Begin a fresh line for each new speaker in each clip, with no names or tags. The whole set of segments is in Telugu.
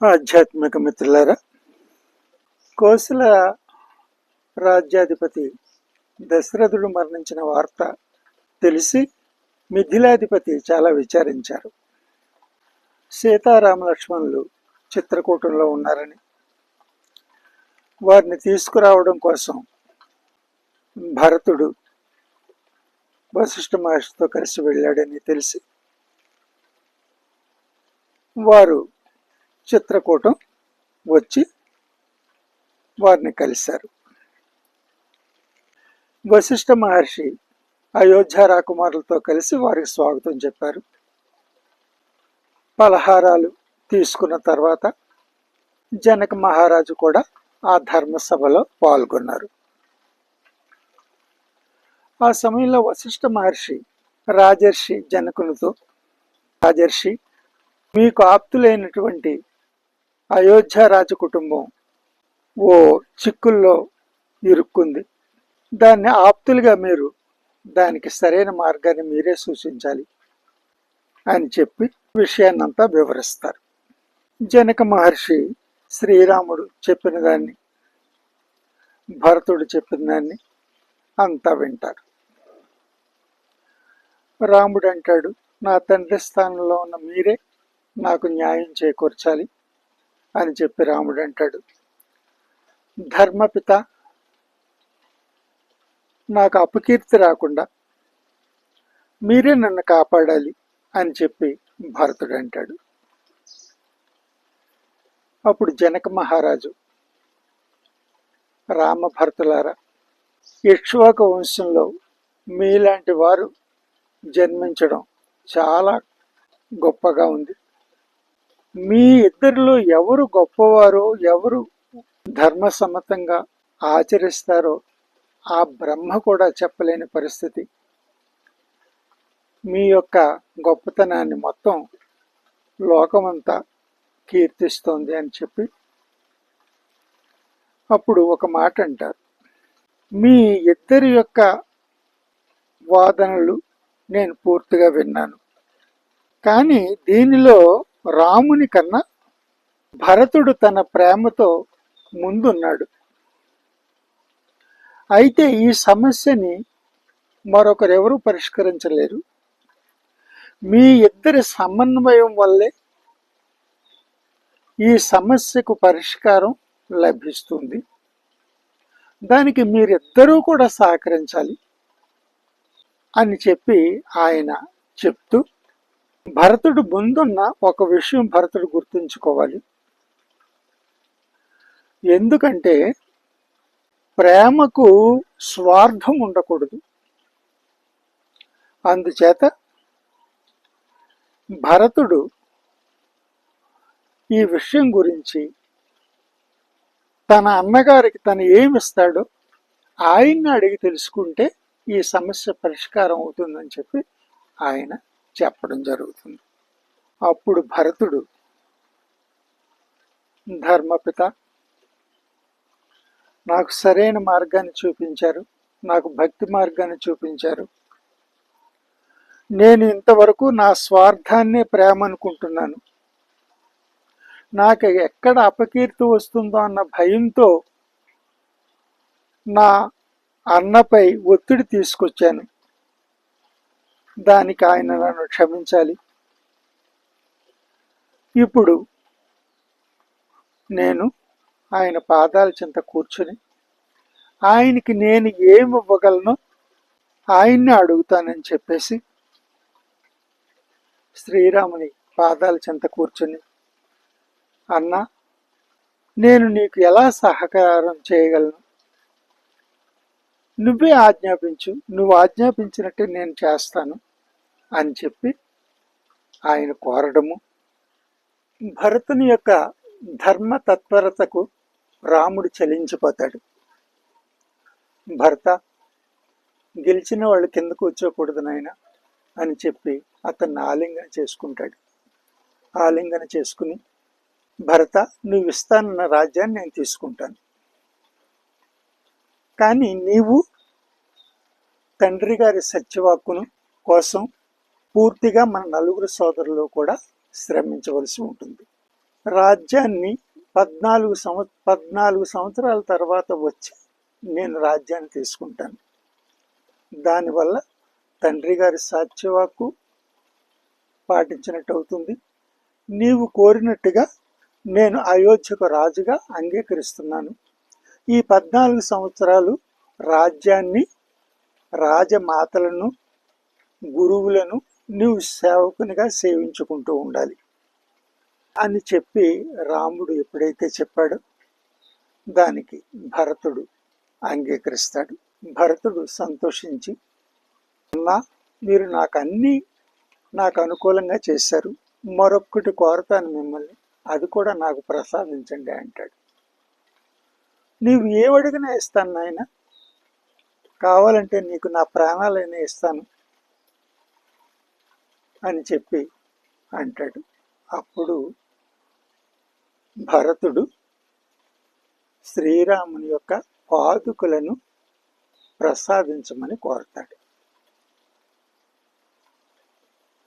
ఆధ్యాత్మిక మిత్రులారా, కోసల రాజ్యాధిపతి దశరథుడు మరణించిన వార్త తెలిసి మిథిలాధిపతి చాలా విచారించారు. సీతారామ లక్ష్మణులు చిత్రకూటంలో ఉన్నారని, వారిని తీసుకురావడం కోసం భరతుడు వశిష్ఠ మహర్షితో కలిసి వెళ్ళాడని తెలిసి వారు చిత్రకూటం వచ్చి వారిని కలిశారు. వశిష్ఠ మహర్షి అయోధ్య రాకుమారులతో కలిసి వారికి స్వాగతం చెప్పారు. పలహారాలు తీసుకున్న తర్వాత జనక మహారాజు కూడా ఆ ధర్మసభలో పాల్గొన్నారు. ఆ సమయంలో వశిష్ఠ మహర్షి రాజర్షి జనకునితో, రాజర్షి, మీకు ఆప్తులైనటువంటి అయోధ్య రాజ కుటుంబం ఓ చిక్కుల్లో ఇరుక్కుంది. దాన్ని ఆప్తులుగా మీరు దానికి సరైన మార్గాన్ని మీరే సూచించాలి అని చెప్పి విషయాన్నంతా వివరిస్తారు. జనక మహర్షి శ్రీరాముడు చెప్పిన దాన్ని, భరతుడు చెప్పిన దాన్ని అంతా వింటారు. రాముడు అంటాడు, నా తండ్రి స్థానంలో ఉన్న మీరే నాకు న్యాయం చేకూర్చాలి అని చెప్పి రాముడు అంటాడు, ధర్మపిత, నాకు అపకీర్తి రాకుండా మీరే నన్ను కాపాడాలి అని చెప్పి భరతుడు అంటాడు. అప్పుడు జనక మహారాజు, రామ భరతులారా, ఇక్ష్వాకు వంశంలో మీలాంటి వారు జన్మించడం చాలా గొప్పగా ఉంది. మీ ఇద్దరిలో ఎవరు గొప్పవారో, ఎవరు ధర్మసమ్మతంగా ఆచరిస్తారో ఆ బ్రహ్మ కూడా చెప్పలేని పరిస్థితి. మీ యొక్క గొప్పతనాన్ని మొత్తం లోకమంతా కీర్తిస్తోంది అని చెప్పి అప్పుడు ఒక మాట అంటారు, మీ ఇద్దరి యొక్క వాదనలు నేను పూర్తిగా విన్నాను, కానీ దీనిలో రాముని కన్నా భరతుడు తన ప్రేమతో ముందున్నాడు. అయితే ఈ సమస్యని మరొకరెవరూ పరిష్కరించలేరు. మీ ఇద్దరి సమన్వయం వల్లే ఈ సమస్యకు పరిష్కారం లభిస్తుంది. దానికి మీరిద్దరూ కూడా సహకరించాలి అని చెప్పి ఆయన చెప్తూ, భరతుడు ముందున్న ఒక విషయం భరతుడు గుర్తుంచుకోవాలి. ఎందుకంటే ప్రేమకు స్వార్థం ఉండకూడదు. అందుచేత భరతుడు ఈ విషయం గురించి తన అన్నగారికి తను ఏమిస్తాడో ఆయన్ని అడిగి తెలుసుకుంటే ఈ సమస్య పరిష్కారం అవుతుందని చెప్పి ఆయన చెప్పడం జరుగుతుంది. అప్పుడు భరతుడు, ధర్మపిత, నాకు సరైన మార్గాన్ని చూపించారు, నాకు భక్తి మార్గాన్ని చూపించారు. నేను ఇంతవరకు నా స్వార్థాన్నే ప్రేమ అనుకుంటున్నాను. నాకు ఎక్కడ అపకీర్తి వస్తుందో అన్న భయంతో నా అన్నపై ఒత్తిడి తీసుకొచ్చాను. దానికి ఆయన నన్ను క్షమించాలి. ఇప్పుడు నేను ఆయన పాదాల చెంత కూర్చుని ఆయనకి నేను ఏమి ఇవ్వగలను ఆయన్ని అడుగుతానని చెప్పేసి శ్రీరాముని పాదాల చెంత కూర్చుని, అన్నా, నేను నీకు ఎలా సహకారం చేయగలను, నువ్వే ఆజ్ఞాపించు, నువ్వు ఆజ్ఞాపించినట్టే నేను చేస్తాను అని చెప్పి ఆయన కోరడము. భరతుని యొక్క ధర్మ తత్పరతకు రాముడు చలించిపోతాడు. భరత, గెలిచిన వాళ్ళు కింద కూర్చోకూడదు నాయన అని చెప్పి అతన్ని ఆలింగన చేసుకుంటాడు. ఆలింగన చేసుకుని, భరత, నువ్వు ఇస్తానన్న రాజ్యాన్ని నేను తీసుకుంటాను, కానీ నీవు తండ్రి గారి సత్యవాక్కును కోసం పూర్తిగా మన నలుగురు సోదరులు కూడా శ్రమించవలసి ఉంటుంది. రాజ్యాన్ని 14 సంవత్సరాల తర్వాత వచ్చి నేను రాజ్యాన్ని తీసుకుంటాను. దానివల్ల తండ్రి గారి సాత్యవాక్కు పాటించినట్టు అవుతుంది. నీవు కోరినట్టుగా నేను అయోధ్యకు రాజుగా అంగీకరిస్తున్నాను. ఈ 14 సంవత్సరాలు రాజ్యాన్ని, రాజమాతలను, గురువులను నీవు సేవకునిగా సేవించుకుంటూ ఉండాలి అని చెప్పి రాముడు ఎప్పుడైతే చెప్పాడో దానికి భరతుడు అంగీకరిస్తాడు. భరతుడు సంతోషించి, అన్నా, మీరు నాకు అనుకూలంగా చేశారు, మరొక్కటి కోరతాను మిమ్మల్ని, అది కూడా నాకు ప్రసాదించండి అంటాడు. నీవు ఏమడిగినా ఇస్తాను నాయన, కావాలంటే నీకు నా ప్రాణాలైనా ఇస్తాను అని చెప్పి అంటాడు. అప్పుడు భరతుడు శ్రీరాముని యొక్క పాదుకులను ప్రసాదించమని కోరతాడు.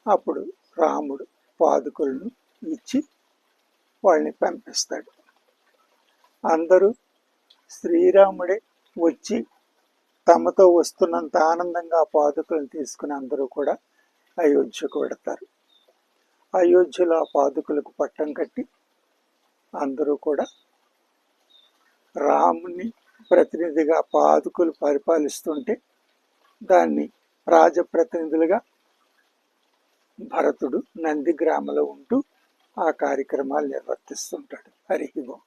అప్పుడు రాముడు పాదుకులను ఇచ్చి వాళ్ళని పంపిస్తాడు. అందరూ శ్రీరాముడే వచ్చి తమతో వస్తున్నంత ఆనందంగా ఆ పాదుకులను తీసుకుని అందరూ కూడా అయోధ్యకు వెడతారు. అయోధ్యలో ఆ పాదుకులకు పట్టం కట్టి అందరూ కూడా రాముని ప్రతినిధిగా పాదుకులు పరిపాలిస్తుంటే దాన్ని రాజప్రతినిధులుగా భరతుడు నందిగ్రామంలో ఉంటూ ఆ కార్యక్రమాలు నిర్వర్తిస్తుంటాడు. హరి ఓం.